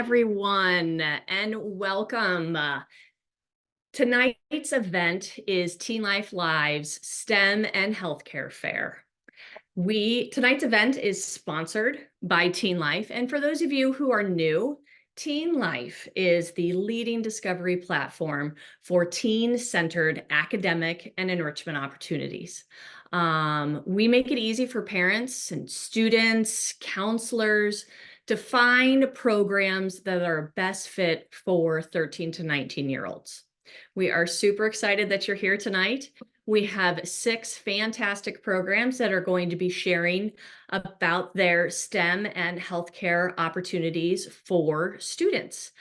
everyone, and welcome. Tonight's event is TeenLife Live's STEM and Healthcare Fair. Tonight's event is sponsored by TeenLife, and for those of you who are new, TeenLife is the leading discovery platform for teen-centered academic and enrichment opportunities. We make it easy for parents and students, counselors, to find programs that are best fit for 13 to 19-year-olds. We are super excited that you're here tonight. We have 6 fantastic programs that are going to be sharing about their STEM and healthcare opportunities for students.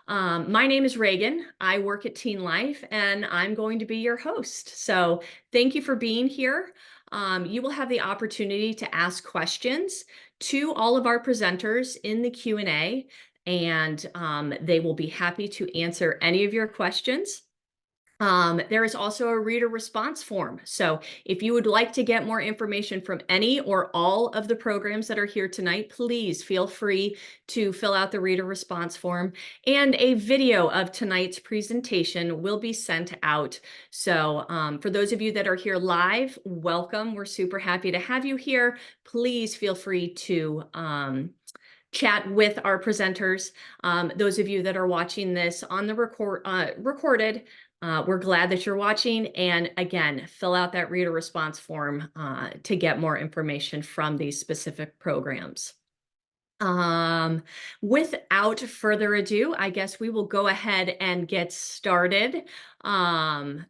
My name is Reagan. I work at TeenLife, and I'm going to be your host. So thank you for being here. You will have the opportunity to ask questions to all of our presenters in the Q&A, and they will be happy to answer any of your questions. There is also a reader response form. So if you would like to get more information from any or all of the programs that are here tonight, please feel free to fill out the reader response form, and a video of tonight's presentation will be sent out. So for those of you that are here live, welcome. We're super happy to have you here. Please feel free to chat with our presenters. Those of you that are watching this on the recorded, we're glad that you're watching, and again, fill out that reader response form to get more information from these specific programs. Without further ado, I guess we will go ahead and get started. And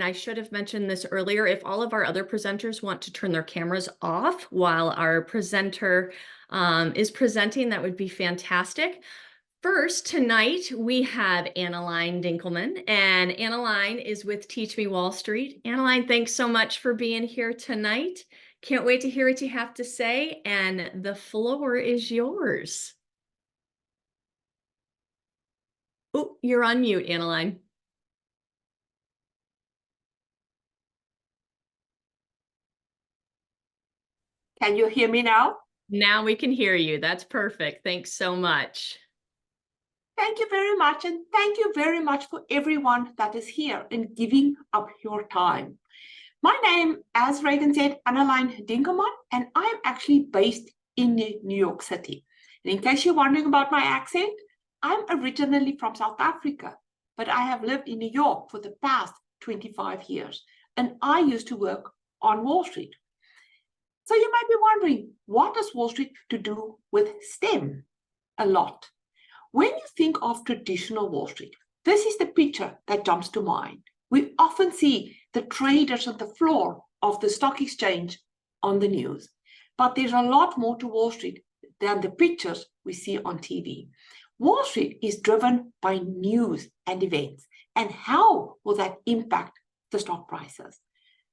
I should have mentioned this earlier, if all of our other presenters want to turn their cameras off while our presenter is presenting, that would be fantastic. First, tonight, we have Annaline Dinkelman, and Annaline is with Teach Me Wall Street. Annaline, thanks so much for being here tonight. Can't wait to hear what you have to say, and the floor is yours. Oh, you're on mute, Annaline. Can you hear me now? Now we can hear you. That's perfect. Thanks so much. Thank you very much, and thank you very much for everyone that is here and giving up your time. My name, as Reagan said, Annaline Dinkelman, and I'm actually based in New York City. And in case you're wondering about my accent, I'm originally from South Africa, but I have lived in New York for the past 25 years, and I used to work on Wall Street. So you might be wondering, what does Wall Street to do with STEM? A lot. When you think of traditional Wall Street, this is the picture that jumps to mind. We often see the traders on the floor of the stock exchange on the news. But there's a lot more to Wall Street than the pictures we see on TV. Wall Street is driven by news and events. And how will that impact the stock prices?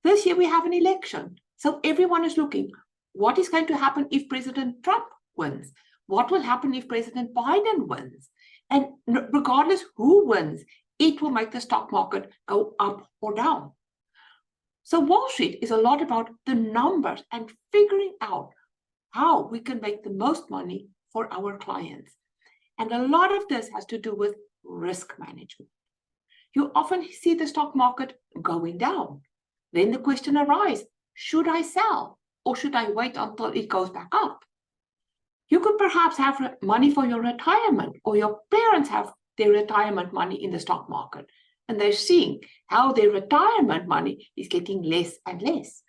This year we have an election. So everyone is looking, what is going to happen if President Trump wins? What will happen if President Biden wins? And regardless who wins, it will make the stock market go up or down. So Wall Street is a lot about the numbers and figuring out how we can make the most money for our clients. And a lot of this has to do with risk management. You often see the stock market going down. Then the question arises, should I sell or should I wait until it goes back up? You could perhaps have money for your retirement, or your parents have their retirement money in the stock market, and they're seeing how their retirement money is getting less and less.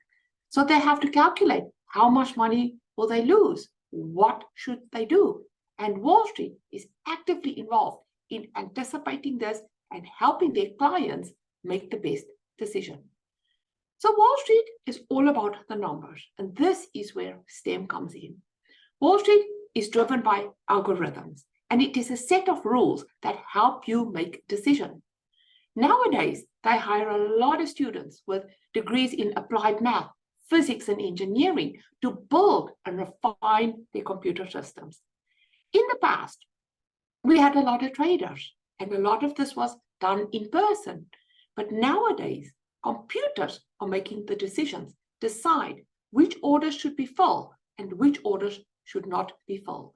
So they have to calculate how much money will they lose? What should they do? And Wall Street is actively involved in anticipating this and helping their clients make the best decision. So Wall Street is all about the numbers, and this is where STEM comes in. Wall Street is driven by algorithms, and it is a set of rules that help you make decisions. Nowadays, they hire a lot of students with degrees in applied math, physics, and engineering to build and refine their computer systems. In the past, we had a lot of traders, and a lot of this was done in person. But nowadays, computers are making the decisions, decide which orders should be filled and which orders should not be filled.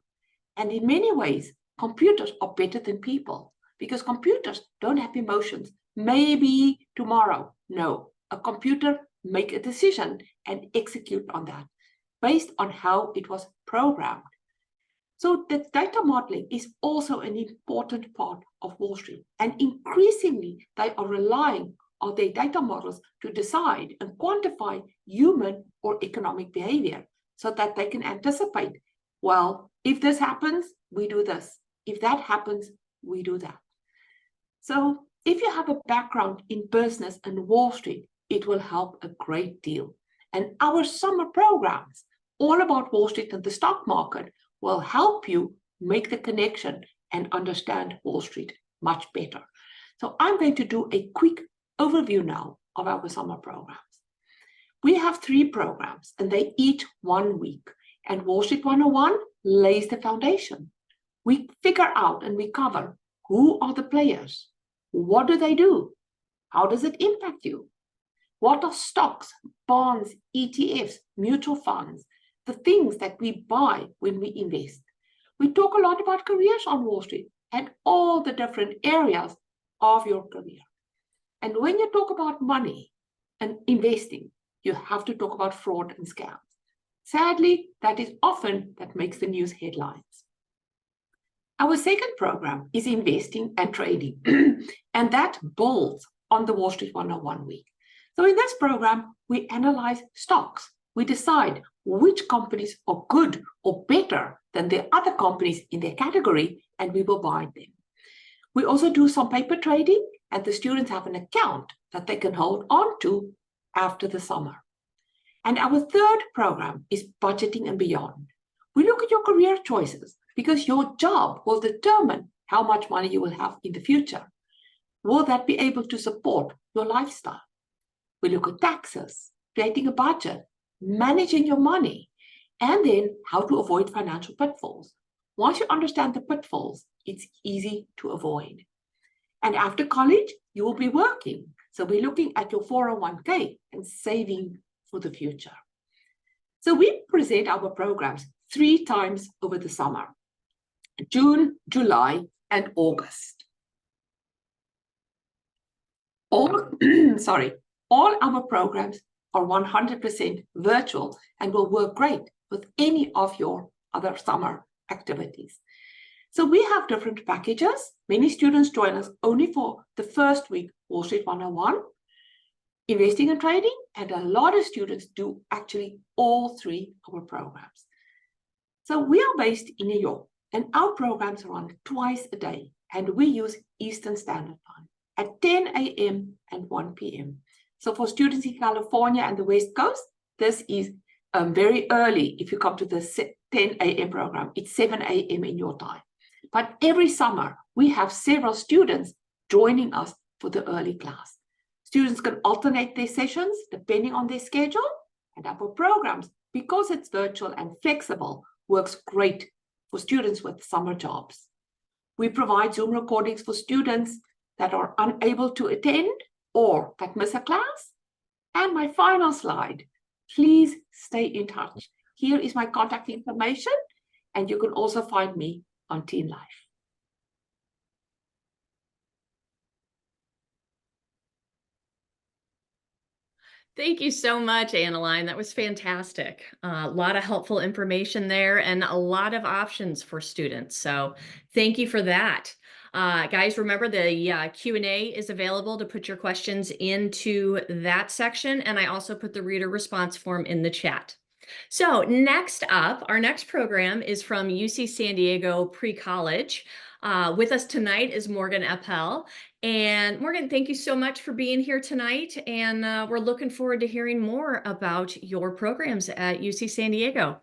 And in many ways, computers are better than people because computers don't have emotions. Maybe tomorrow. No, a computer make a decision and execute on that based on how it was programmed. So the data modeling is also an important part of Wall Street. And increasingly, they are relying on their data models to decide and quantify human or economic behavior so that they can anticipate, well, if this happens, we do this. If that happens, we do that. So if you have a background in business and Wall Street, it will help a great deal. And our summer programs, all about Wall Street and the stock market, will help you make the connection and understand Wall Street much better. So I'm going to do a quick overview now of our summer programs. We have 3 programs and they each 1 week. And Wall Street 101 lays the foundation. We figure out and we cover who are the players, what do they do, how does it impact you, what are stocks, bonds, ETFs, mutual funds, the things that we buy when we invest. We talk a lot about careers on Wall Street and all the different areas of your career. And when you talk about money and investing, you have to talk about fraud and scams. Sadly, that is often that makes the news headlines. Our second program is investing and trading, and that builds on the Wall Street 101 week. So in this program, we analyze stocks. We decide which companies are good or better than the other companies in their category, and we will buy them. We also do some paper trading, and the students have an account that they can hold on to after the summer. And our third program is budgeting and beyond. We look at your career choices because your job will determine how much money you will have in the future. Will that be able to support your lifestyle? We look at taxes, creating a budget, managing your money, and then how to avoid financial pitfalls. Once you understand the pitfalls, it's easy to avoid. And after college, you will be working. So we're looking at your 401k and saving for the future. So we present our programs 3 times over the summer: June, July, and August. All our programs are 100% virtual and will work great with any of your other summer activities. So we have different packages. Many students join us only for the first week, Wall Street 101, investing and trading, and a lot of students do actually all 3 of our programs. So we are based in New York, and our programs run twice a day, and we use Eastern Standard Time at 10 a.m. and 1 p.m. So for students in California and the West Coast, this is very early. If you come to the 10 a.m. program, it's 7 a.m. in your time. But every summer, we have several students joining us for the early class. Students can alternate their sessions depending on their schedule, and our programs, because it's virtual and flexible, works great for students with summer jobs. We provide Zoom recordings for students that are unable to attend or that miss a class. And my final slide, please stay in touch. Here is my contact information, and you can also find me on TeenLife. Thank you so much, Annaline. That was fantastic. A lot of helpful information there and a lot of options for students. So thank you for that. Guys, remember the Q&A is available to put your questions into that section. And I also put the reader response form in the chat. So next up, our next program is from UC San Diego Pre-College. With us tonight is Morgan Appel. And Morgan, thank you so much for being here tonight. And we're looking forward to hearing more about your programs at UC San Diego.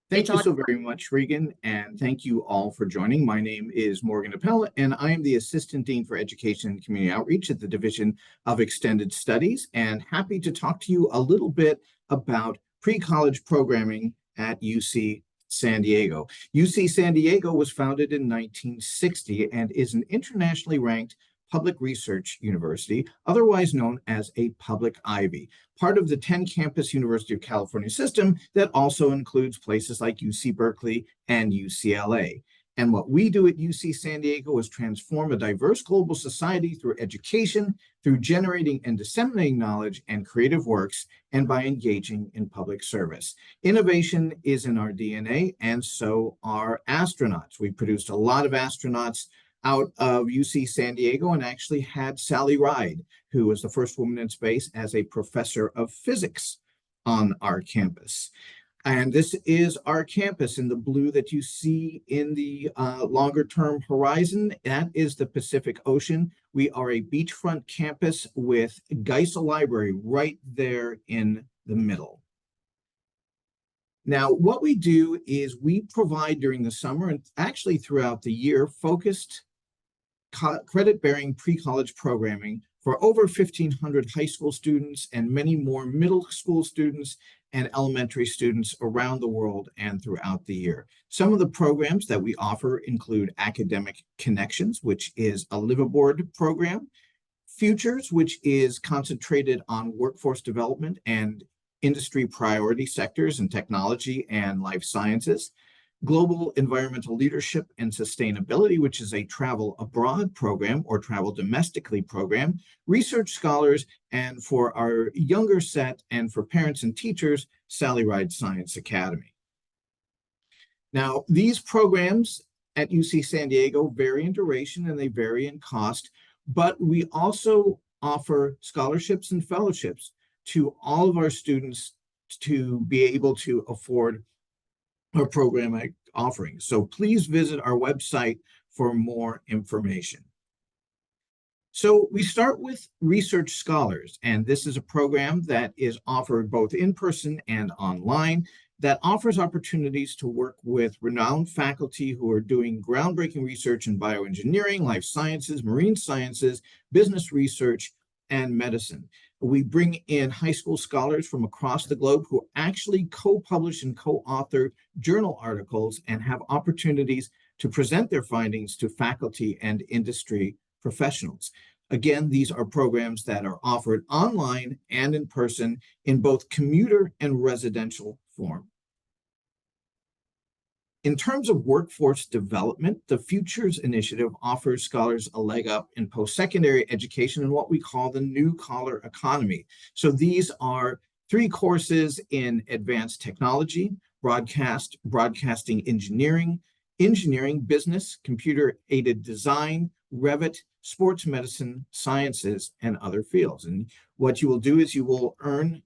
Thank you so very much, Regan, and thank you all for joining. My name is Morgan Appel, and I am the Assistant Dean for Education and Community Outreach at the Division of Extended Studies, and happy to talk to you a little bit about pre-college programming at UC San Diego. UC San Diego was founded in 1960 and is an internationally ranked public research university, otherwise known as a public Ivy, part of the 10-campus University of California system that also includes places like UC Berkeley and UCLA. And what we do at UC San Diego is transform a diverse global society through education, through generating and disseminating knowledge and creative works, and by engaging in public service. Innovation is in our DNA, and so are astronauts. We produced a lot of astronauts out of UC San Diego and actually had Sally Ride, who was the first woman in space, as a professor of physics on our campus. And this is our campus in the blue that you see in the longer term horizon. That is the Pacific Ocean. We are a beachfront campus with Geisel Library right there in the middle. Now, what we do is we provide during the summer and actually throughout the year focused credit-bearing pre-college programming for over 1,500 high school students and many more middle school students and elementary students around the world and throughout the year. Some of the programs that we offer include Academic Connections, which is a liveaboard program, Futures, which is concentrated on workforce development and industry priority sectors in technology and life sciences, Global Environmental Leadership and Sustainability, which is a travel abroad program or travel domestically program, Research Scholars, and for our younger set and for parents and teachers, Sally Ride Science Academy. Now, these programs at UC San Diego vary in duration and they vary in cost, but we also offer scholarships and fellowships to all of our students to be able to afford our program offerings. So please visit our website for more information. So we start with Research Scholars, and this is a program that is offered both in person and online that offers opportunities to work with renowned faculty who are doing groundbreaking research in bioengineering, life sciences, marine sciences, business research, and medicine. We bring in high school scholars from across the globe who actually co-publish and co-author journal articles and have opportunities to present their findings to faculty and industry professionals. Again, these are programs that are offered online and in person in both commuter and residential form. In terms of workforce development, the Futures Initiative offers scholars a leg up in post-secondary education in what we call the new collar economy. So these are 3 courses in advanced technology, broadcasting engineering, business, computer-aided design, Revit, sports medicine, sciences, and other fields. And what you will do is you will earn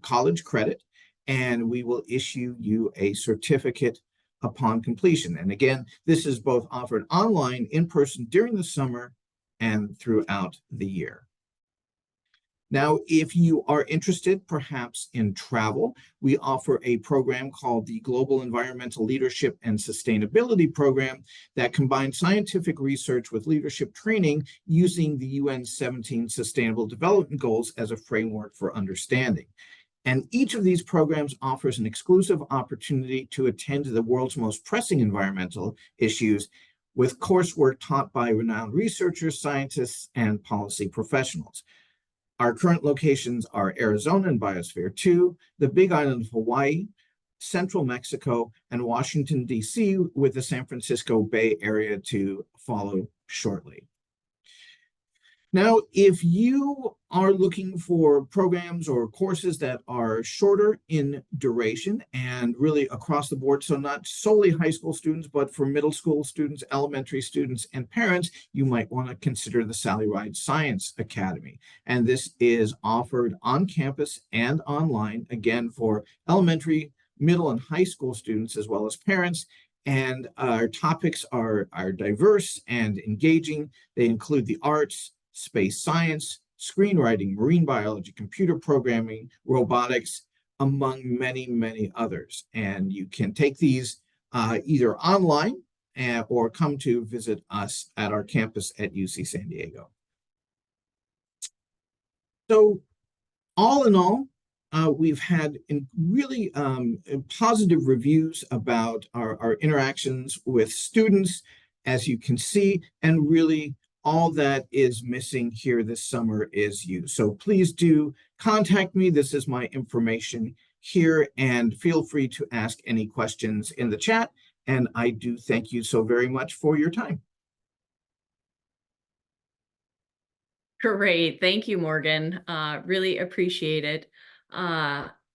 college credit, and we will issue you a certificate upon completion. And again, this is both offered online, in person during the summer and throughout the year. Now, if you are interested perhaps in travel, we offer a program called the Global Environmental Leadership and Sustainability Program that combines scientific research with leadership training using the UN's 17 Sustainable Development Goals as a framework for understanding. And each of these programs offers an exclusive opportunity to attend to the world's most pressing environmental issues with coursework taught by renowned researchers, scientists, and policy professionals. Our current locations are Arizona and Biosphere 2, the Big Island of Hawaii, Central Mexico, and Washington, D.C., with the San Francisco Bay Area to follow shortly. Now, if you are looking for programs or courses that are shorter in duration and really across the board, so not solely high school students, but for middle school students, elementary students, and parents, you might want to consider the Sally Ride Science Academy. And this is offered on campus and online, again, for elementary, middle, and high school students, as well as parents. And our topics are diverse and engaging. They include the arts, space science, screenwriting, marine biology, computer programming, robotics, among many, many others. And you can take these either online or come to visit us at our campus at UC San Diego. So all in all, we've had really positive reviews about our interactions with students, as you can see, and really all that is missing here this summer is you. So please do contact me. This is my information here, and feel free to ask any questions in the chat. And I do thank you so very much for your time. Great. Thank you, Morgan. Really appreciate it.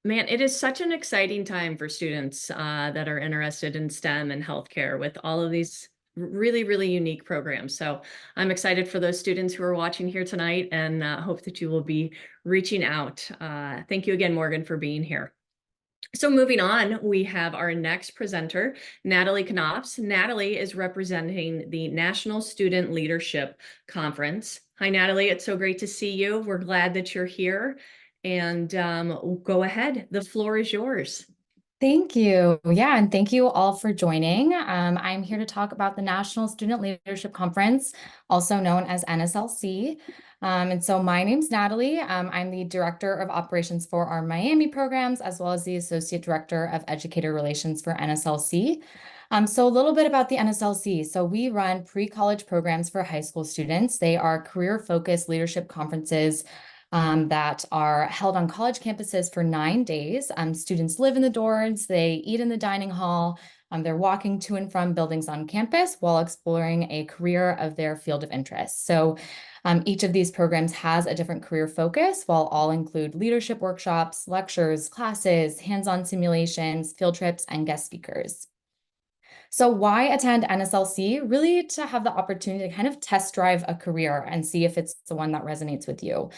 Man, it is such an exciting time for students that are interested in STEM and healthcare with all of these really, really unique programs. So I'm excited for those students who are watching here tonight, and hope that you will be reaching out. Thank you again, Morgan, for being here. So moving on, we have our next presenter, Natalie Knops. Natalie is representing the National Student Leadership Conference. Hi, Natalie. It's so great to see you. We're glad that you're here. And go ahead. The floor is yours. Thank you. Yeah, and thank you all for joining. I'm here to talk about the National Student Leadership Conference, also known as NSLC. And so my name's Natalie. I'm the Director of Operations for our Miami programs, as well as the Associate Director of Educator Relations for NSLC. So a little bit about the NSLC. So we run pre-college programs for high school students. They are career-focused leadership conferences that are held on college campuses for 9 days. Students live in the dorms, they eat in the dining hall, they're walking to and from buildings on campus while exploring a career of their field of interest. So each of these programs has a different career focus, while all include leadership workshops, lectures, classes, hands-on simulations, field trips, and guest speakers. So why attend NSLC? Really to have the opportunity to kind of test drive a career and see if it's the one that resonates with you.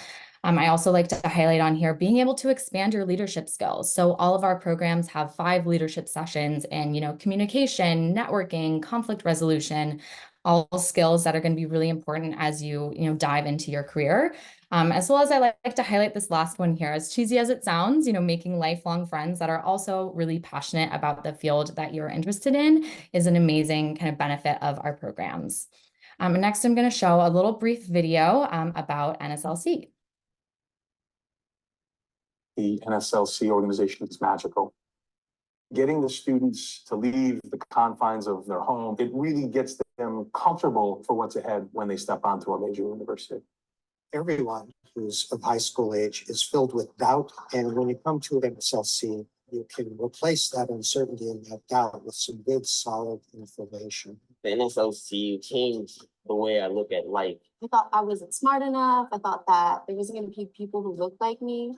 I also like to highlight on here being able to expand your leadership skills. So all of our programs have 5 leadership sessions and, communication, networking, conflict resolution, all skills that are going to be really important as you, dive into your career. As well as I like to highlight this last one here, as cheesy as it sounds, making lifelong friends that are also really passionate about the field that you're interested in is an amazing kind of benefit of our programs. Next, I'm going to show a little brief video about NSLC. The NSLC organization is magical. Getting the students to leave the confines of their home, it really gets them comfortable for what's ahead when they step onto a major university. Everyone who's of high school age is filled with doubt. And when you come to an NSLC, you can replace that uncertainty and that doubt with some good, solid information. The NSLC changed the way I look at life. I thought I wasn't smart enough. I thought that there wasn't going to be people who looked like me.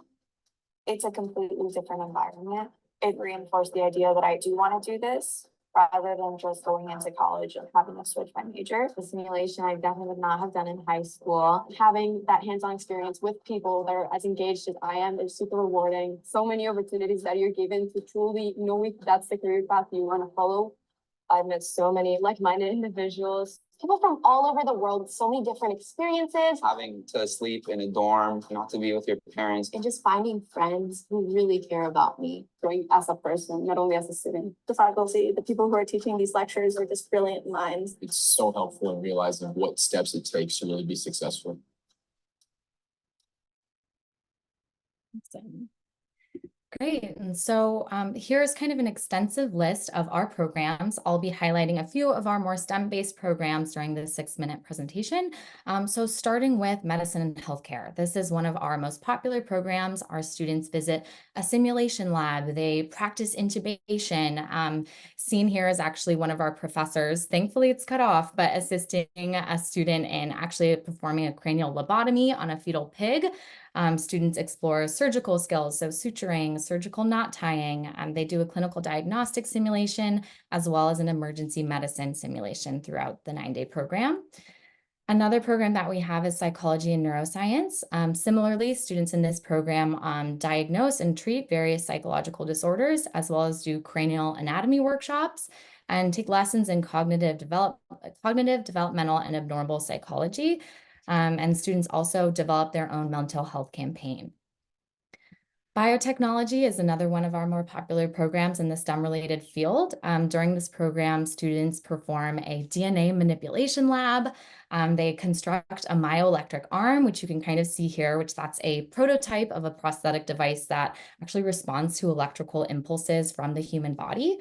It's a completely different environment. It reinforced the idea that I do want to do this rather than just going into college and having to switch my major. The simulation I definitely would not have done in high school. Having that hands-on experience with people that are as engaged as I am is super rewarding. So many opportunities that you're given to truly know if that's the career path you want to follow. I've met so many like-minded individuals, people from all over the world, so many different experiences. Having to sleep in a dorm, not to be with your parents. And just finding friends who really care about me, growing as a person, not only as a student. The faculty, the people who are teaching these lectures are just brilliant minds. It's so helpful in realizing what steps it takes to really be successful. Awesome. Great. And so here's kind of an extensive list of our programs. I'll be highlighting a few of our more STEM-based programs during the 6-minute presentation. So starting with medicine and healthcare. This is one of our most popular programs. Our students visit a simulation lab. They practice intubation. Seen here is actually one of our professors. Thankfully, it's cut off, but assisting a student in actually performing a cranial lobotomy on a fetal pig. Students explore surgical skills, so suturing, surgical knot tying. They do a clinical diagnostic simulation, as well as an emergency medicine simulation throughout the 9-day program. Another program that we have is psychology and neuroscience. Similarly, students in this program diagnose and treat various psychological disorders, as well as do cranial anatomy workshops and take lessons in cognitive, developmental, and abnormal psychology. And students also develop their own mental health campaign. Biotechnology is another one of our more popular programs in the STEM-related field. During this program, students perform a DNA manipulation lab. They construct a myoelectric arm, which you can kind of see here, which that's a prototype of a prosthetic device that actually responds to electrical impulses from the human body.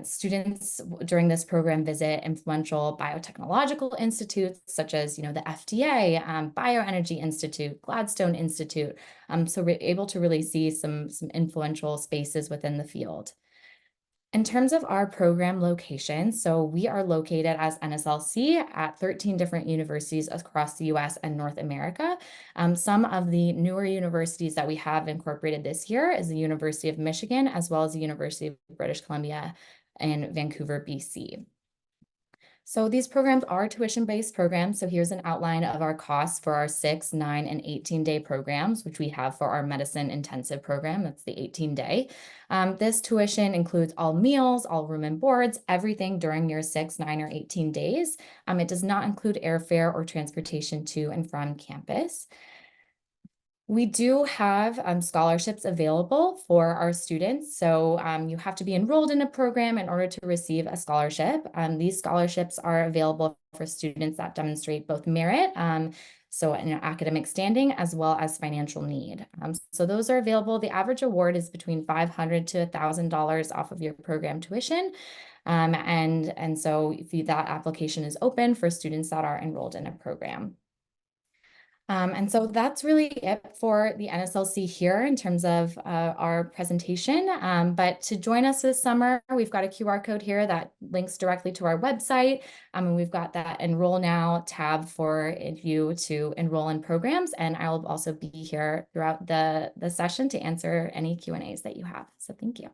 Students during this program visit influential biotechnological institutes such as, the FDA, Bioenergy Institute, Gladstone Institute. So we're able to really see some influential spaces within the field. In terms of our program location, so we are located as NSLC at 13 different universities across the US and North America. Some of the newer universities that we have incorporated this year is the University of Michigan, as well as the University of British Columbia in Vancouver, BC. So these programs are tuition-based programs. So here's an outline of our costs for our 6, 9, and 18-day programs, which we have for our medicine intensive program. That's the 18-day. This tuition includes all meals, all room and boards, everything during your 6, 9, or 18 days. It does not include airfare or transportation to and from campus. We do have scholarships available for our students. So you have to be enrolled in a program in order to receive a scholarship. These scholarships are available for students that demonstrate both merit, so an academic standing, as well as financial need. So those are available. The average award is between $500 to $1,000 off of your program tuition. And so that application is open for students that are enrolled in a program. And so that's really it for the NSLC here in terms of our presentation. But to join us this summer, we've got a QR code here that links directly to our website. And we've got that Enroll Now tab for you to enroll in programs. And I'll also be here throughout the session to answer any Q&As that you have. So thank you.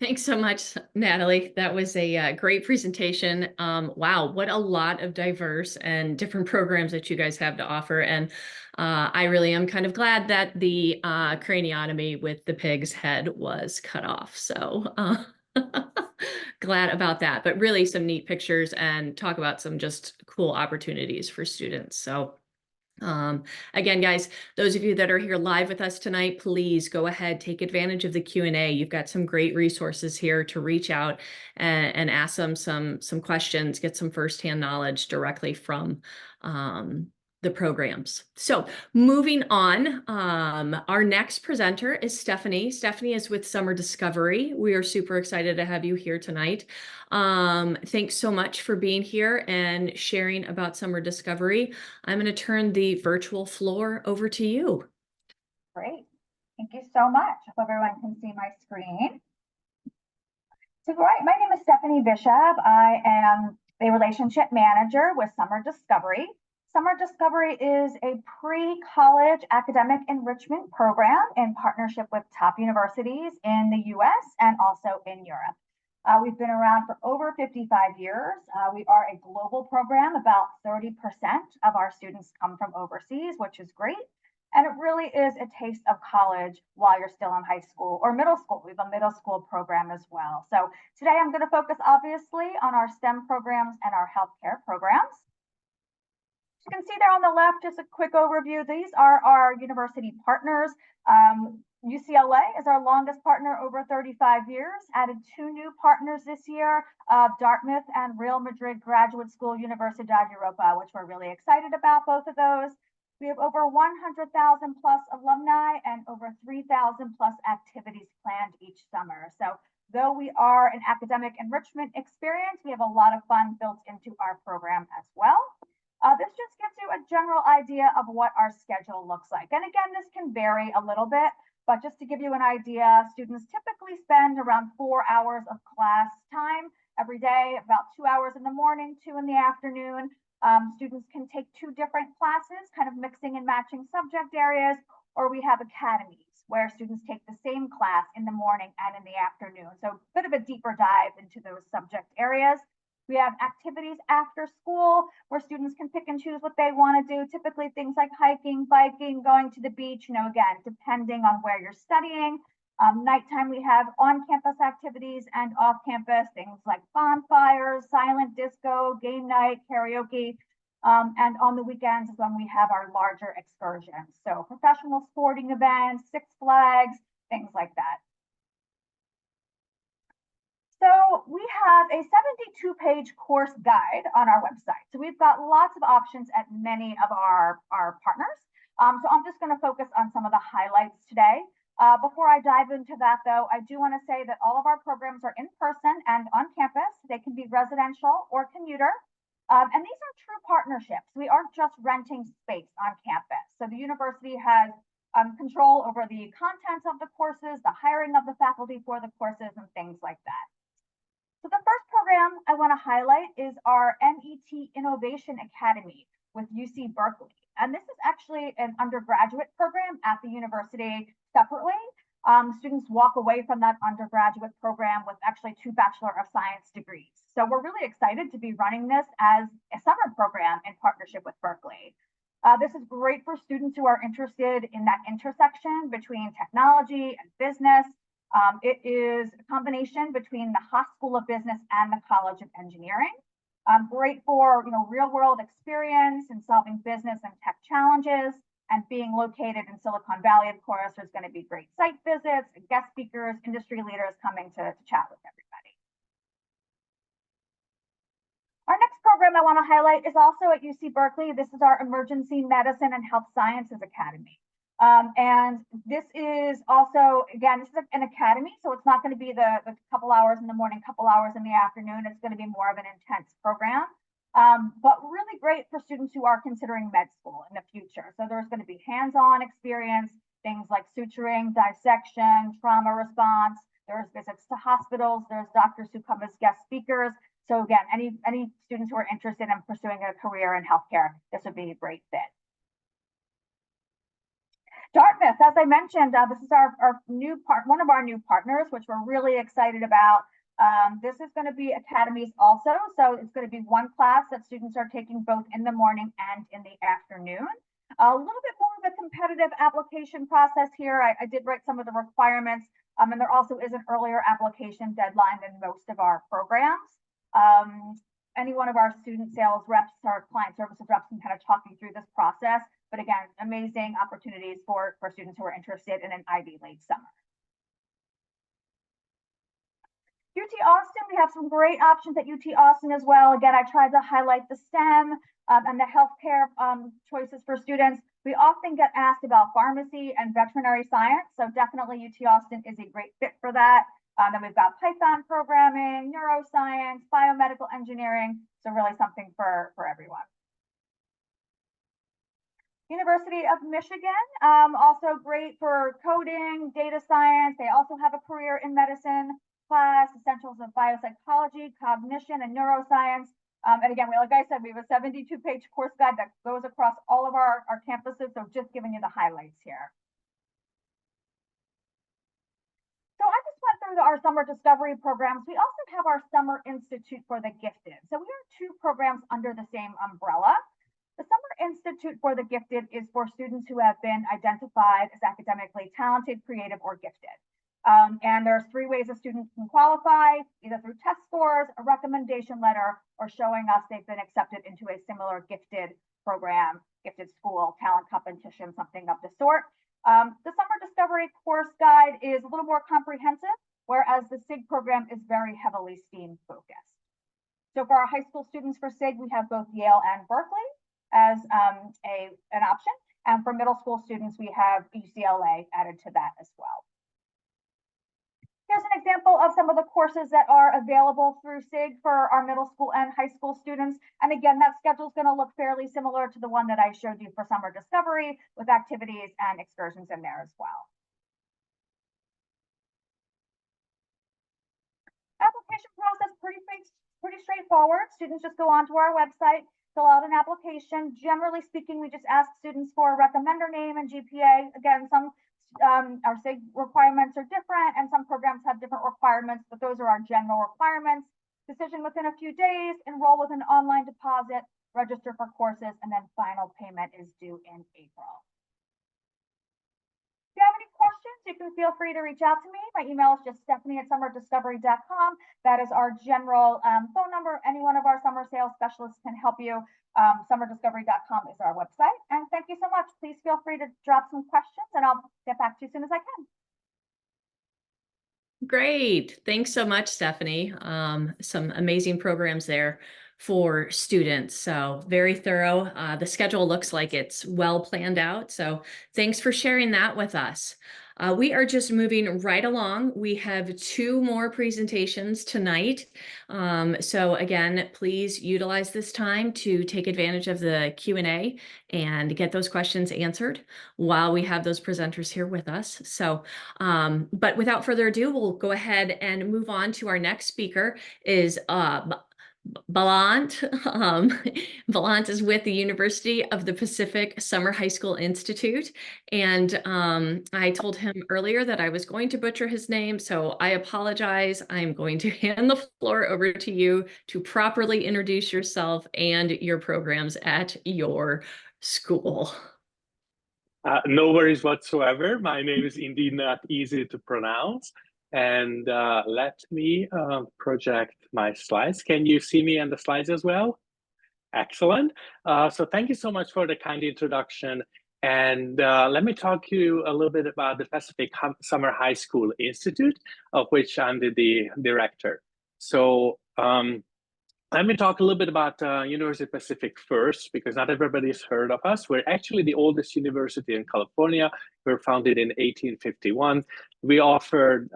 Thanks so much, Natalie. That was a great presentation. Wow, what a lot of diverse and different programs that you guys have to offer. And I really am kind of glad that the craniotomy with the pig's head was cut off. So glad about that. But really some neat pictures and talk about some just cool opportunities for students. So again, guys, those of you that are here live with us tonight, please go ahead, take advantage of the Q&A. You've got some great resources here to reach out and ask them some questions, get some firsthand knowledge directly from the programs. So moving on, our next presenter is Stephanie. Stephanie is with Summer Discovery. We are super excited to have you here tonight. Thanks so much for being here and sharing about Summer Discovery. I'm going to turn the virtual floor over to you. Great. Thank you so much. I hope everyone can see my screen. So, my name is Stephanie Bishop. I am a relationship manager with Summer Discovery. Summer Discovery is a pre-college academic enrichment program in partnership with top universities in the US and also in Europe. We've been around for over 55 years. We are a global program. About 30% of our students come from overseas, which is great. And it really is a taste of college while you're still in high school or middle school. We have a middle school program as well. So today I'm going to focus obviously on our STEM programs and our healthcare programs. You can see there on the left, just a quick overview. These are our university partners. UCLA is our longest partner, over 35 years, added 2 new partners this year, Dartmouth and Real Madrid Graduate School Universidad Europa, which we're really excited about, both of those. We have over 100,000 plus alumni and over 3,000 plus activities planned each summer. So though we are an academic enrichment experience, we have a lot of fun built into our program as well. This just gives you a general idea of what our schedule looks like. And again, this can vary a little bit, but just to give you an idea, students typically spend around 4 hours of class time every day, about 2 hours in the morning, 2 in the afternoon. Students can take 2 different classes, kind of mixing and matching subject areas, or we have academies where students take the same class in the morning and in the afternoon. So a bit of a deeper dive into those subject areas. We have activities after school where students can pick and choose what they want to do. Typically things like hiking, biking, going to the beach, again, depending on where you're studying. Nighttime, we have on-campus activities and off-campus, things like bonfires, silent disco, game night, karaoke. And on the weekends is when we have our larger excursions. So professional sporting events, Six Flags, things like that. So we have a 72-page course guide on our website. So we've got lots of options at many of our partners. So I'm just going to focus on some of the highlights today. Before I dive into that, though, I do want to say that all of our programs are in person and on campus. They can be residential or commuter. And these are true partnerships. We aren't just renting space on campus. So the university has control over the content of the courses, the hiring of the faculty for the courses, and things like that. So the first program I want to highlight is our MET Innovation Academy with UC Berkeley. And this is actually an undergraduate program at the university separately. Students walk away from that undergraduate program with actually 2 Bachelor of Science degrees. So we're really excited to be running this as a summer program in partnership with Berkeley. This is great for students who are interested in that intersection between technology and business. It is a combination between the Haas School of Business and the College of Engineering. Great for real world experience in solving business and tech challenges, and being located in Silicon Valley, of course, there's going to be great site visits, guest speakers, industry leaders coming to chat with everybody. Our next program I want to highlight is also at UC Berkeley. This is our Emergency Medicine and Health Sciences Academy. And this is also, again, this is an academy, so it's not going to be the couple hours in the morning, couple hours in the afternoon. It's going to be more of an intense program, but really great for students who are considering med school in the future. So there's going to be hands-on experience, things like suturing, dissection, trauma response. There's visits to hospitals. There's doctors who come as guest speakers. So again, any students who are interested in pursuing a career in healthcare, this would be a great fit. Dartmouth, as I mentioned, this is one of our new partners, which we're really excited about. This is going to be academies also. So it's going to be one class that students are taking both in the morning and in the afternoon. A little bit more of a competitive application process here. I did write some of the requirements, and there also is an earlier application deadline than most of our programs. Any one of our student sales reps or client services reps can kind of talk you through this process. But again, amazing opportunities for students who are interested in an Ivy League summer. UT Austin, we have some great options at UT Austin as well. Again, I tried to highlight the STEM and the healthcare choices for students. We often get asked about pharmacy and veterinary science, so definitely UT Austin is a great fit for that. Then we've got Python programming, neuroscience, biomedical engineering, so really something for everyone. University of Michigan, also great for coding, data science. They also have a career in medicine class, essentials of biopsychology, cognition, and neuroscience. And again, like I said, we have a 72-page course guide that goes across all of our campuses, so just giving you the highlights here. So I just went through our summer discovery programs. We also have our Summer Institute for the Gifted. So we are 2 programs under the same umbrella. The Summer Institute for the Gifted is for students who have been identified as academically talented, creative, or gifted. And there's 3 ways a student can qualify, either through test scores, a recommendation letter, or showing us they've been accepted into a similar gifted program, gifted school, talent competition, something of the sort. The Summer Discovery course guide is a little more comprehensive, whereas the SIG program is very heavily STEAM focused. So for our high school students for SIG, we have both Yale and Berkeley as an option. And for middle school students, we have UCLA added to that as well. Here's an example of some of the courses that are available through SIG for our middle school and high school students. And again, that schedule is going to look fairly similar to the one that I showed you for Summer Discovery, with activities and excursions in there as well. Application process, pretty straightforward. Students just go onto our website, fill out an application. Generally speaking, we just ask students for a recommender name and GPA. Again, some our SIG requirements are different, and some programs have different requirements, but those are our general requirements. Decision within a few days, enroll with an online deposit, register for courses, and then final payment is due in April. If you have any questions, you can feel free to reach out to me. My email is just stephanie@summerdiscovery.com. That is our general phone number. Any one of our summer sales specialists can help you. Summerdiscovery.com is our website. And thank you so much. Please feel free to drop some questions, and I'll get back to you as soon as I can. Great. Thanks so much, Stephanie. Some amazing programs there for students. So very thorough. The schedule looks like it's well planned out. So thanks for sharing that with us. We are just moving right along. We have 2 more presentations tonight. So again, please utilize this time to take advantage of the Q&A and get those questions answered while we have those presenters here with us. So, but without further ado, we'll go ahead and move on to our next speaker is Balant. Balant is with the University of the Pacific Summer High School Institute. And I told him earlier that I was going to butcher his name, so I apologize. I'm going to hand the floor over to you to properly introduce yourself and your programs at your school. No worries whatsoever. My name is indeed not easy to pronounce. And let me project my slides. Can you see me on the slides as well? Excellent. So thank you so much for the kind introduction. And let me talk to you a little bit about the Pacific Summer High School Institute, of which I'm the director. So let me talk a little bit about University of Pacific first, because not everybody's heard of us. We're actually the oldest university in California. We were founded in 1851. We offered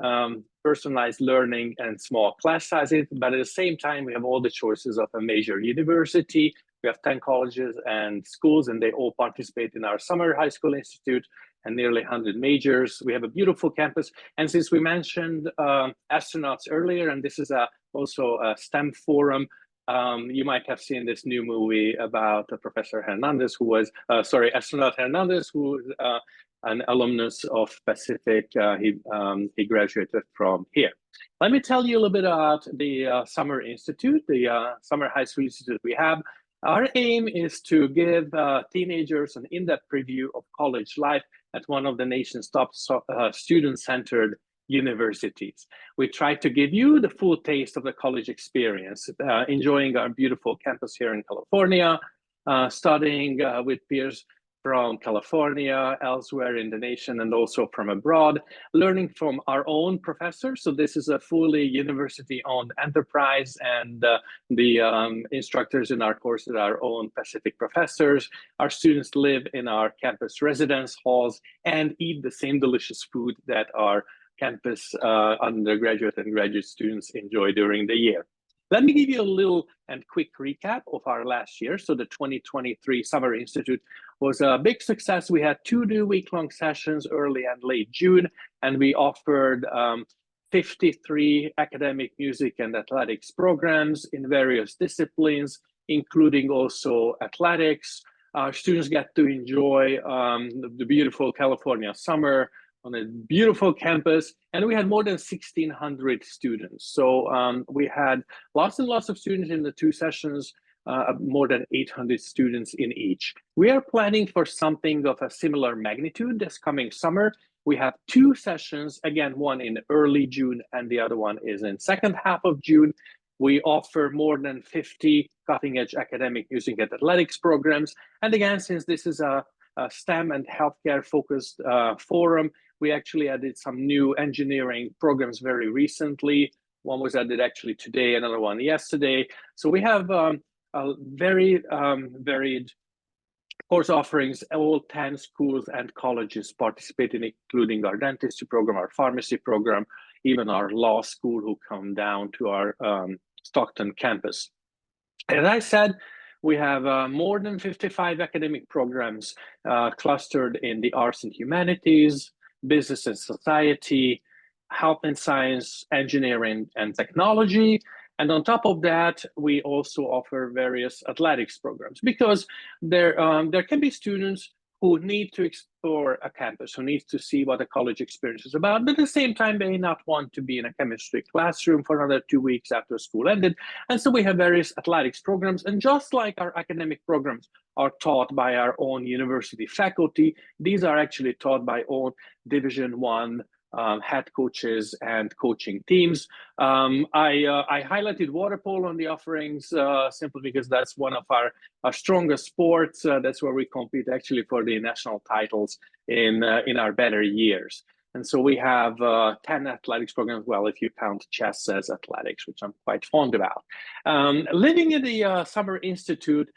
personalized learning and small class sizes, but at the same time, we have all the choices of a major university. We have 10 colleges and schools, and they all participate in our Summer High School Institute and nearly 100 majors. We have a beautiful campus. And since we mentioned astronauts earlier, and this is also a STEM forum, you might have seen this new movie about Professor Hernandez, who was, astronaut Hernandez, who is an alumnus of Pacific. He graduated from here. Let me tell you a little bit about the Summer Institute, the Summer High School Institute we have. Our aim is to give teenagers an in-depth preview of college life at one of the nation's top student-centered universities. We try to give you the full taste of the college experience, enjoying our beautiful campus here in California, studying with peers from California, elsewhere in the nation, and also from abroad, learning from our own professors. So this is a fully university-owned enterprise, and the instructors in our courses are our own Pacific professors. Our students live in our campus residence halls and eat the same delicious food that our campus undergraduate and graduate students enjoy during the year. Let me give you a little and quick recap of our last year. So the 2023 Summer Institute was a big success. We had 2 new week-long sessions early and late June, and we offered 53 academic, music, and athletics programs in various disciplines, including also athletics. Our students get to enjoy the beautiful California summer on a beautiful campus, and we had more than 1,600 students. So we had lots and lots of students in the 2 sessions, more than 800 students in each. We are planning for something of a similar magnitude this coming summer. We have 2 sessions, again, one in early June and the other one is in second half of June. We offer more than 50 cutting-edge academic, music, and athletics programs. And again, since this is a STEM and healthcare focused forum, we actually added some new engineering programs very recently. One was added actually today, another one yesterday. So we have a very varied course offerings. All 10 schools and colleges participating, including our dentistry program, our pharmacy program, even our law school who come down to our Stockton campus. As I said, we have more than 55 academic programs clustered in the arts and humanities, business and society, health and science, engineering and technology. And on top of that, we also offer various athletics programs because there can be students who need to explore a campus, who need to see what a college experience is about, but at the same time, they may not want to be in a chemistry classroom for another 2 weeks after school ended. And so we have various athletics programs. And just like our academic programs are taught by our own university faculty, these are actually taught by own Division I head coaches and coaching teams. I highlighted water polo on the offerings simply because that's one of our strongest sports. That's where we compete actually for the national titles in our better years. And so we have 10 athletics programs, well, if you count chess as athletics, which I'm quite fond about. Living in the Summer Institute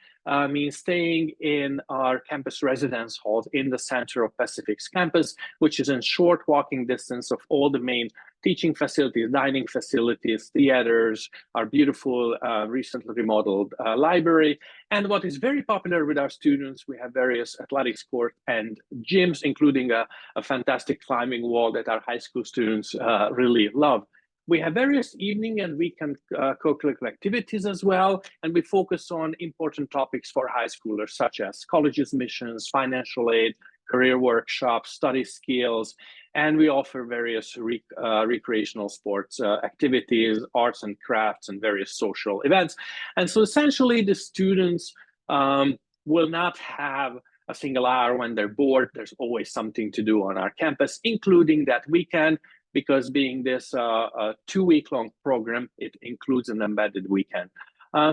means staying in our campus residence halls in the center of Pacific's campus, which is in short walking distance of all the main teaching facilities, dining facilities, theaters, our beautiful recently remodeled library. And what is very popular with our students, we have various athletics courts and gyms, including a fantastic climbing wall that our high school students really love. We have various evening and weekend co-curricular activities as well, and we focus on important topics for high schoolers, such as college admissions, financial aid, career workshops, study skills, and we offer various recreational sports activities, arts and crafts, and various social events. And so essentially the students will not have a single hour when they're bored. There's always something to do on our campus, including that weekend, because being this a 2-week-long program, it includes an embedded weekend.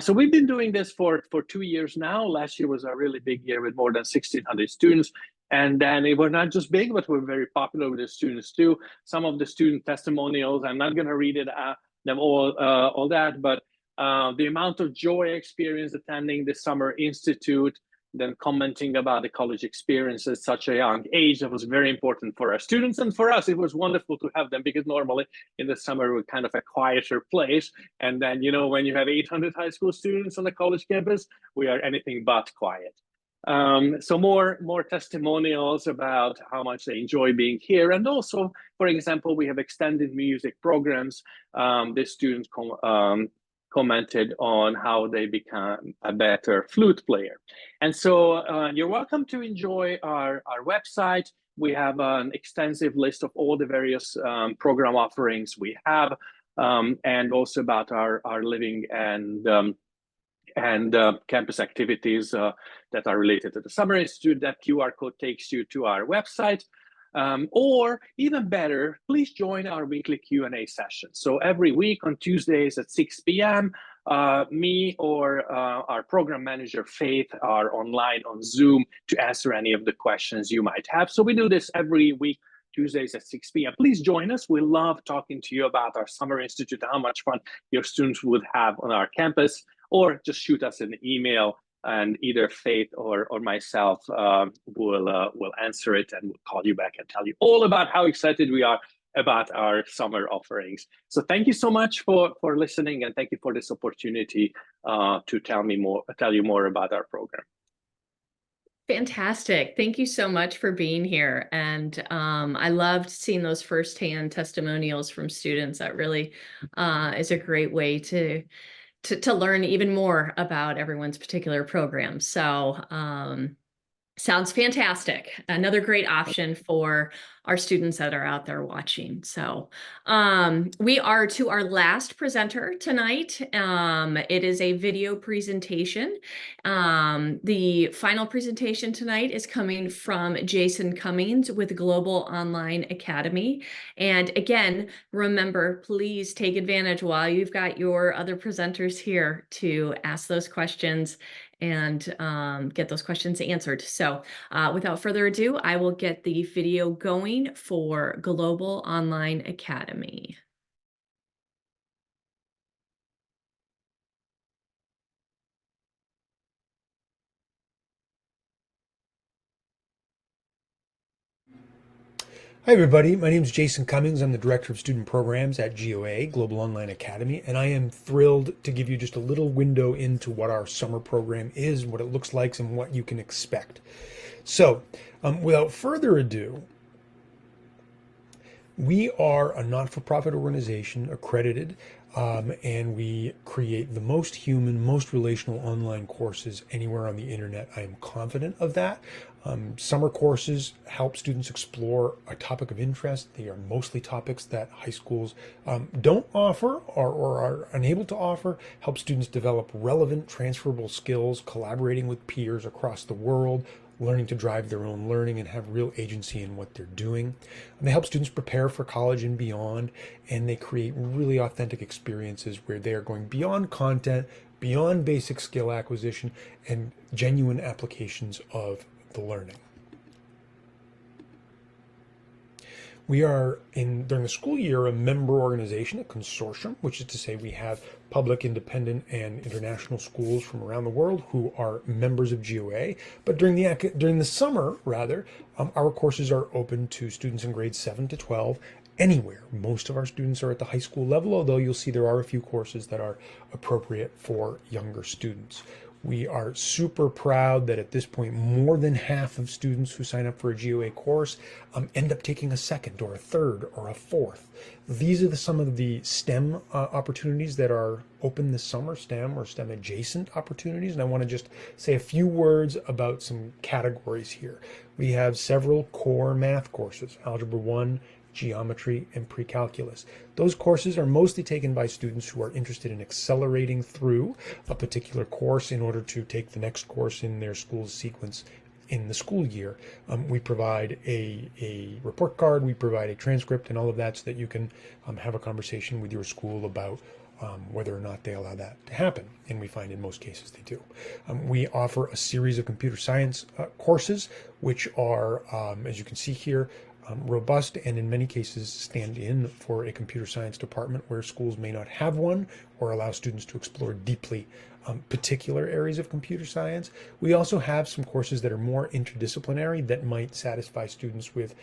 So we've been doing this for 2 years now. Last year was a really big year with more than 1,600 students. And then they were not just big, but we're very popular with the students too. Some of the student testimonials, I'm not going to read it them all that, but the amount of joy I experienced attending the Summer Institute, then commenting about the college experience at such a young age, that was very important for our students. And for us, it was wonderful to have them, because normally in the summer we're kind of a quieter place. And then, you know, when you have 800 high school students on the college campus, we are anything but quiet. So more testimonials about how much they enjoy being here. And also, for example, we have extended music programs. The students commented on how they become a better flute player. And so you're welcome to enjoy our website. We have an extensive list of all the various program offerings we have, and also about our living and campus activities that are related to the Summer Institute. That QR code takes you to our website. Or even better, please join our weekly Q&A session. So every week on Tuesdays at 6 p.m., me or our program manager, Faith, are online on Zoom to answer any of the questions you might have. So we do this every week, Tuesdays at 6 p.m. Please join us. We love talking to you about our Summer Institute and how much fun your students would have on our campus. Or just shoot us an email, and either Faith or myself will answer it, and we'll call you back and tell you all about how excited we are about our summer offerings. So thank you so much for listening, and thank you for this opportunity to tell you more about our program. Fantastic. Thank you so much for being here. And I loved seeing those firsthand testimonials from students. That really is a great way to learn even more about everyone's particular program. So sounds fantastic. Another great option for our students that are out there watching. So we are to our last presenter tonight. It is a video presentation. The final presentation tonight is coming from Jason Cummings with Global Online Academy. And again, remember, please take advantage while you've got your other presenters here to ask those questions and get those questions answered. So without further ado, I will get the video going for Global Online Academy. Hi everybody, my name is Jason Cummings. I'm the Director of Student Programs at GOA, Global Online Academy, and I am thrilled to give you just a little window into what our summer program is, what it looks like, and what you can expect. So, without further ado, we are a not-for-profit organization, accredited, and we create the most human, most relational online courses anywhere on the internet. I am confident of that. Summer courses help students explore a topic of interest. They are mostly topics that high schools don't offer or are unable to offer. Help students develop relevant, transferable skills, collaborating with peers across the world, learning to drive their own learning and have real agency in what they're doing. And they help students prepare for college and beyond, and they create really authentic experiences where they are going beyond content, beyond basic skill acquisition, and genuine applications of the learning. We are during the school year, a member organization, a consortium, which is to say we have public, independent, and international schools from around the world who are members of GOA. But during the summer, rather, our courses are open to students in grades 7 to 12 anywhere. Most of our students are at the high school level, although you'll see there are a few courses that are appropriate for younger students. We are super proud that at this point, more than half of students who sign up for a GOA course end up taking a second or a third or a fourth. These are some of the STEM opportunities that are open this summer, STEM or STEM adjacent opportunities. And I want to just say a few words about some categories here. We have several core math courses, Algebra 1, geometry, and pre-calculus. Those courses are mostly taken by students who are interested in accelerating through a particular course in order to take the next course in their school's sequence in the school year. We provide a report card, we provide a transcript and all of that so that you can have a conversation with your school about whether or not they allow that to happen. And we find in most cases they do. We offer a series of computer science courses, which are, as you can see here, robust and in many cases stand in for a computer science department where schools may not have one or allow students to explore deeply particular areas of computer science. We also have some courses that are more interdisciplinary that might satisfy students with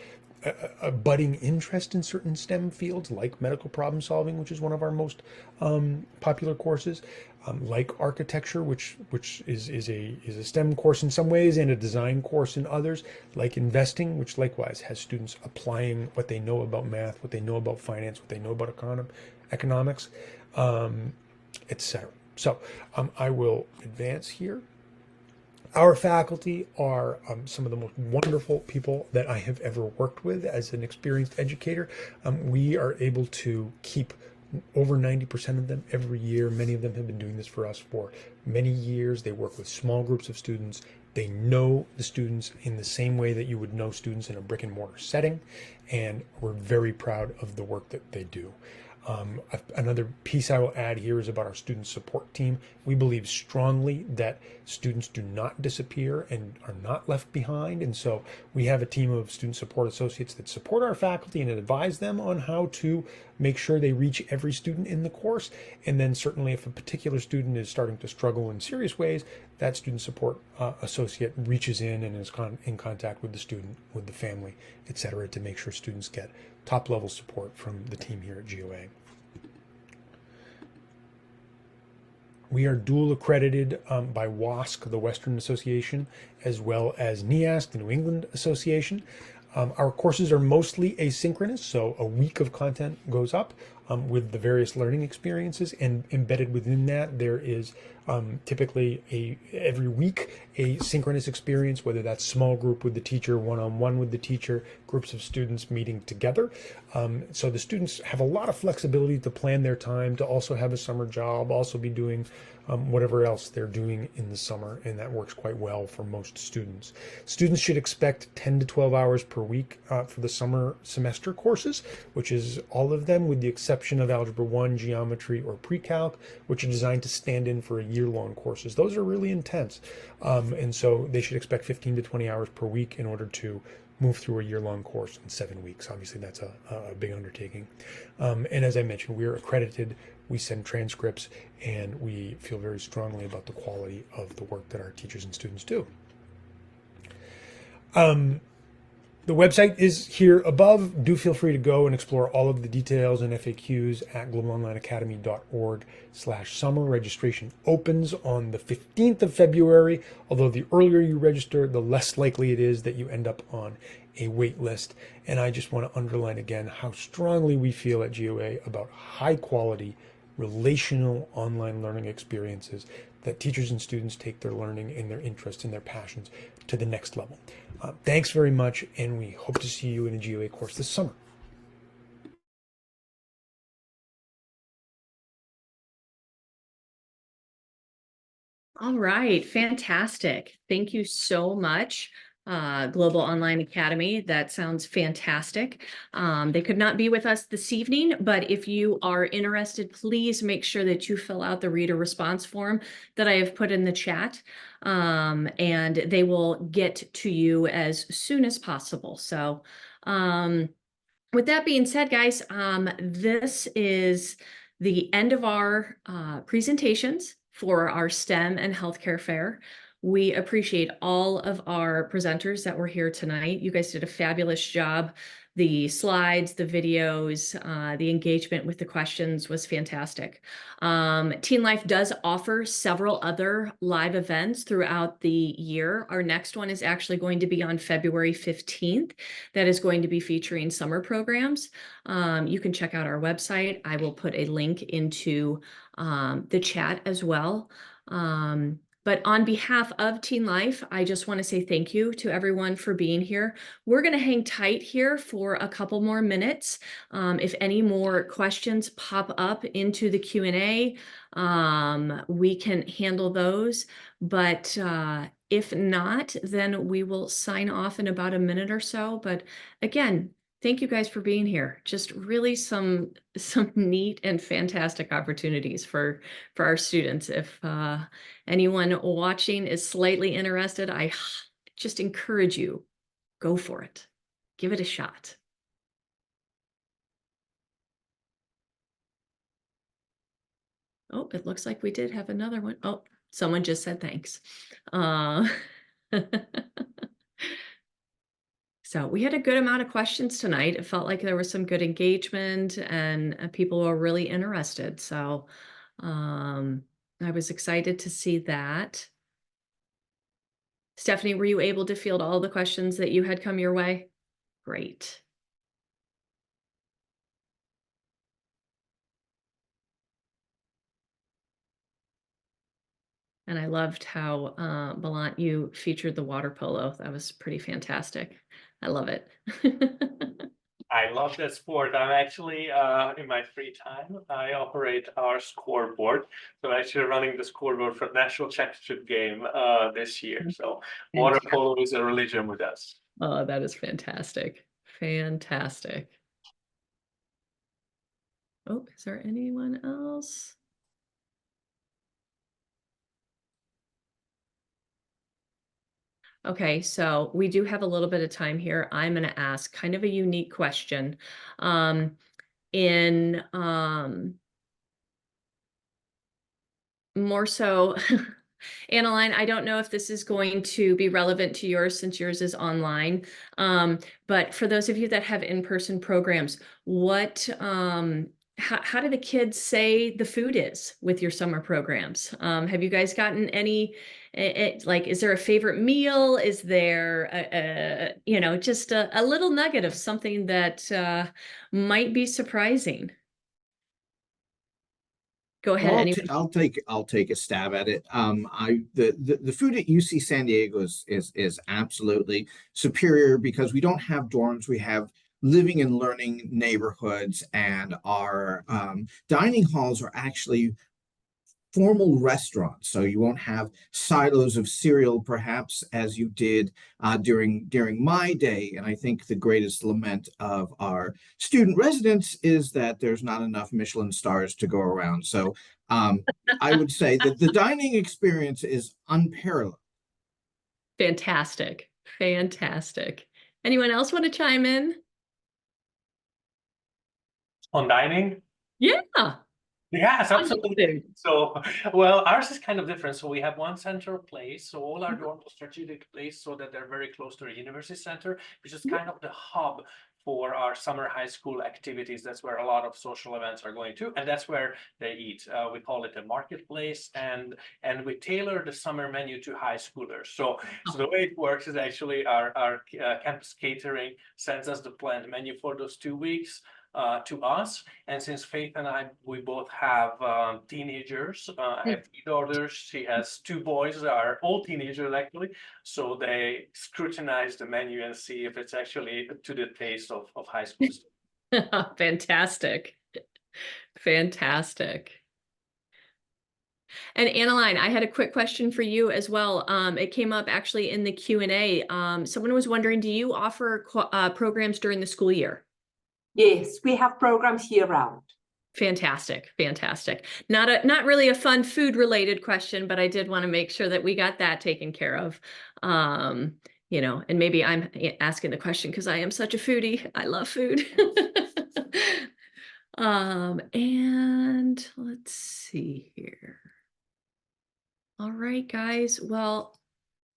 a budding interest in certain STEM fields like medical problem solving, which is one of our most popular courses, like architecture, which is a STEM course in some ways and a design course in others, like investing, which likewise has students applying what they know about math, what they know about finance, what they know about economics, etc. So I will advance here. Our faculty are some of the most wonderful people that I have ever worked with as an experienced educator. We are able to keep over 90% of them every year. Many of them have been doing this for us for many years. They work with small groups of students. They know the students in the same way that you would know students in a brick and mortar setting. And we're very proud of the work that they do. Another piece I will add here is about our student support team. We believe strongly that students do not disappear and are not left behind. And so we have a team of student support associates that support our faculty and advise them on how to make sure they reach every student in the course. And then certainly if a particular student is starting to struggle in serious ways, that student support associate reaches in and is in contact with the student, with the family, etc., to make sure students get top level support from the team here at GOA. We are dual accredited by WASC, the Western Association, as well as NEASC, the New England Association. Our courses are mostly asynchronous, so a week of content goes up with the various learning experiences, and embedded within that there is typically every week a synchronous experience, whether that's small group with the teacher, one-on-one with the teacher, groups of students meeting together. So the students have a lot of flexibility to plan their time, to also have a summer job, also be doing whatever else they're doing in the summer, and that works quite well for most students. Students should expect 10 to 12 hours per week for the summer semester courses, which is all of them with the exception of Algebra 1, Geometry, or Pre-Calc, which are designed to stand in for year-long courses. Those are really intense, and so they should expect 15 to 20 hours per week in order to move through a year-long course in 7 weeks. Obviously, that's a big undertaking. And as I mentioned, we are accredited, we send transcripts, and we feel very strongly about the quality of the work that our teachers and students do. The website is here above. Do feel free to go and explore all of the details and FAQs at globalonlineacademy.org/summer. Registration opens on the 15th of February, although the earlier you register, the less likely it is that you end up on a wait list. And I just want to underline again how strongly we feel at GOA about high quality, relational online learning experiences that teachers and students take their learning and their interests and their passions to the next level. Thanks very much, and we hope to see you in a GOA course this summer. All right, fantastic. Thank you so much. Global Online Academy. That sounds fantastic. They could not be with us this evening, but if you are interested, please make sure that you fill out the reader response form that I have put in the chat, and they will get to you as soon as possible. So with that being said, guys, this is the end of our presentations for our STEM and healthcare fair. We appreciate all of our presenters that were here tonight. You guys did a fabulous job. The slides, the videos, the engagement with the questions was fantastic. TeenLife does offer several other live events throughout the year. Our next one is actually going to be on February 15th. That is going to be featuring summer programs. You can check out our website. I will put a link into the chat as well. But on behalf of TeenLife, I just want to say thank you to everyone for being here. We're going to hang tight here for a couple more minutes. If any more questions pop up into the Q&A, we can handle those. But if not, then we will sign off in about a minute or so. But again, thank you guys for being here. Just really some neat and fantastic opportunities for our students. If anyone watching is slightly interested, I just encourage you, go for it. Give it a shot. Oh, it looks like we did have another one. Oh, someone just said thanks. So we had a good amount of questions tonight. It felt like there was some good engagement and people were really interested. So I was excited to see that. Stephanie, were you able to field all the questions that you had come your way? Great. And I loved how, Belant, you featured the water polo. That was pretty fantastic. I love it. I love that sport. I'm actually, in my free time, I operate our scoreboard. So I'm actually running the scoreboard for the national championship game this year. So water polo is a religion with us. Oh, that is fantastic. Fantastic. Oh, is there anyone else? Okay, so we do have a little bit of time here. I'm going to ask kind of a unique question. More so, Annaline, I don't know if this is going to be relevant to yours since yours is online. But for those of you that have in-person programs, how do the kids say the food is with your summer programs? Have you guys gotten any, like, is there a favorite meal? Is there, just a little nugget of something that might be surprising? Go ahead. Well, I'll take a stab at it. The food at UC San Diego is absolutely superior because we don't have dorms. We have living and learning neighborhoods, and our dining halls are actually formal restaurants. So you won't have silos of cereal, perhaps, as you did during my day. And I think the greatest lament of our student residents is that there's not enough Michelin stars to go around. So I would say that the dining experience is unparalleled. Fantastic. Fantastic. Anyone else want to chime in? On dining? Yeah. Yes, absolutely. So, well, ours is kind of different. So we have one central place. So all our dorms are strategic place so that they're very close to the university center, which is kind of the hub for our summer high school activities. That's where a lot of social events are going to, and that's where they eat. We call it a marketplace, and we tailor the summer menu to high schoolers. So the way it works is actually our campus catering sends us the planned menu for those 2 weeks. To us, and since Faith and I, we both have teenagers. I have 3 daughters. She has 2 boys that are all teenagers actually. So they scrutinize the menu and see if it's actually to the taste of high school students. Fantastic. Fantastic. And Annaline, I had a quick question for you as well. It came up actually in the Q&A. Someone was wondering, do you offer programs during the school year? Yes, we have programs year-round. Fantastic, fantastic. Not really a fun food related question, but I did want to make sure that we got that taken care of. you know, and maybe I'm asking the question because I am such a foodie. I love food. And let's see here. All right, guys. Well,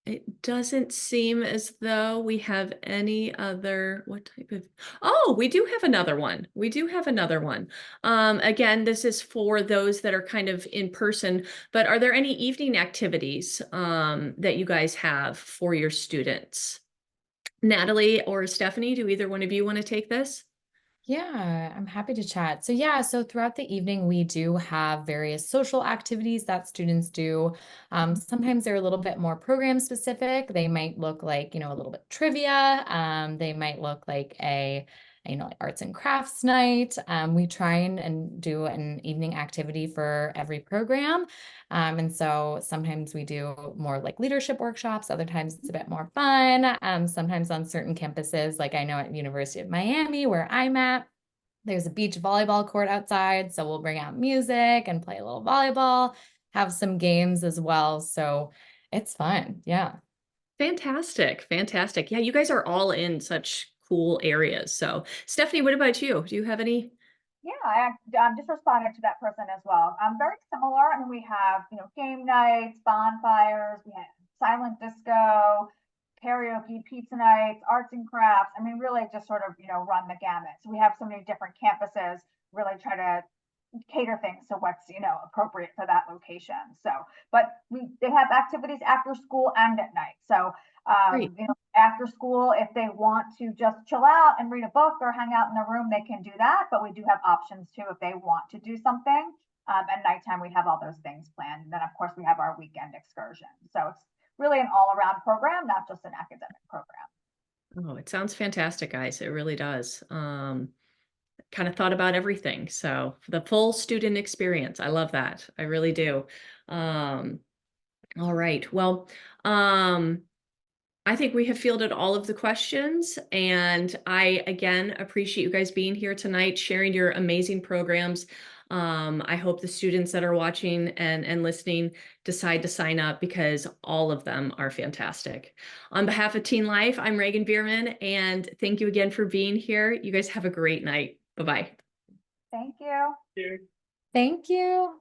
it doesn't seem as though we have any other, what type of, oh, we do have another one. We do have another one. Again, this is for those that are kind of in person, but are there any evening activities that you guys have for your students? Natalie or Stephanie, do either one of you want to take this? Yeah, I'm happy to chat. So yeah, so throughout the evening, we do have various social activities that students do. Sometimes they're a little bit more program specific. They might look like, you know, a little bit trivia. They might look like a, you know, like arts and crafts night. We try and do an evening activity for every program. And so sometimes we do more like leadership workshops. Other times it's a bit more fun. Sometimes on certain campuses, like I know at University of Miami, where I'm at, there's a beach volleyball court outside. So we'll bring out music and play a little volleyball, have some games as well. So it's fun. Yeah. Fantastic. Fantastic. Yeah, you guys are all in such cool areas. So Stephanie, what about you? Do you have any? Yeah, I just responded to that person as well. Very similar. I mean, we have, you know, game nights, bonfires, we have silent disco, karaoke, pizza nights, arts and crafts. I mean, really just sort of, you know, run the gamut. So we have so many different campuses, really try to cater things to what's, you know, appropriate for that location. So, but they have activities after school and at night. So, Great. you know, after school, if they want to just chill out and read a book or hang out in the room, they can do that. But we do have options too if they want to do something. At nighttime, we have all those things planned. And then, of course, we have our weekend excursion. So it's really an all-around program, not just an academic program. Oh, it sounds fantastic, guys. It really does. Kind of thought about everything. So the full student experience. I love that. I really do. All right. Well, I think we have fielded all of the questions, and I again appreciate you guys being here tonight, sharing your amazing programs. I hope the students that are watching and listening decide to sign up because all of them are fantastic. On behalf of Teen Life, I'm Reagan Bierman, and thank you again for being here. You guys have a great night. Bye-bye. Thank you. Thank you.